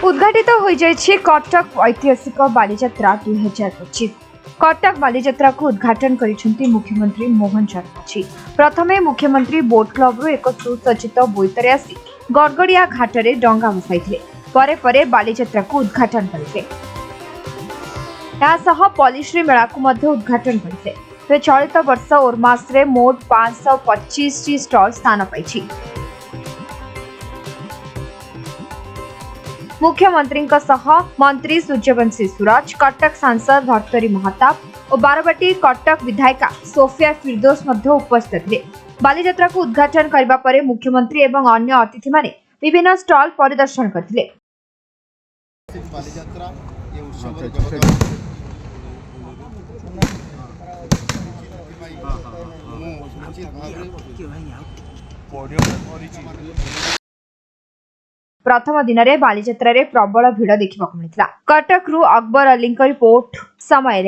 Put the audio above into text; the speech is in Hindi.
उद्घाटित हो जाइए कटक ऐतिहासिक बालीजात्रा 2025। कटक बालीजात्रा को उद्घाटन करिसेंती मुख्यमंत्री मोहन चरण माझी। प्रथमे मुख्यमंत्री बोट क्लब रु एक सुसज्जित बोईतरे आसी गड़गड़िया घाटरे डंगा बसाइथिले। परे परे बालीजात्रा को उद्घाटन करथिले। पॉलिश्री मेला को मध्य उद्घाटन करथिले। चलित वर्ष ओरमास रे मोट 525 टी स्टॉल स्थान पाइछि। मुख्यमंत्री मंत्री सूर्यवंशी सूरज, कटक सांसद भर्तरी महताब और बारवाटी कटक विधायिका सोफिया फिरदौस उपस्थित थे। बालीजात्रा को उद्घाटन करने पर मुख्यमंत्री एवं अन्य अतिथि माने विभिन्न स्टॉल परिदर्शन करथिले। प्रथम दिन में बालीजात्रा रे प्रबल भिड़ देखा मिलता। कटक रु अकबर अली रिपोर्ट समय।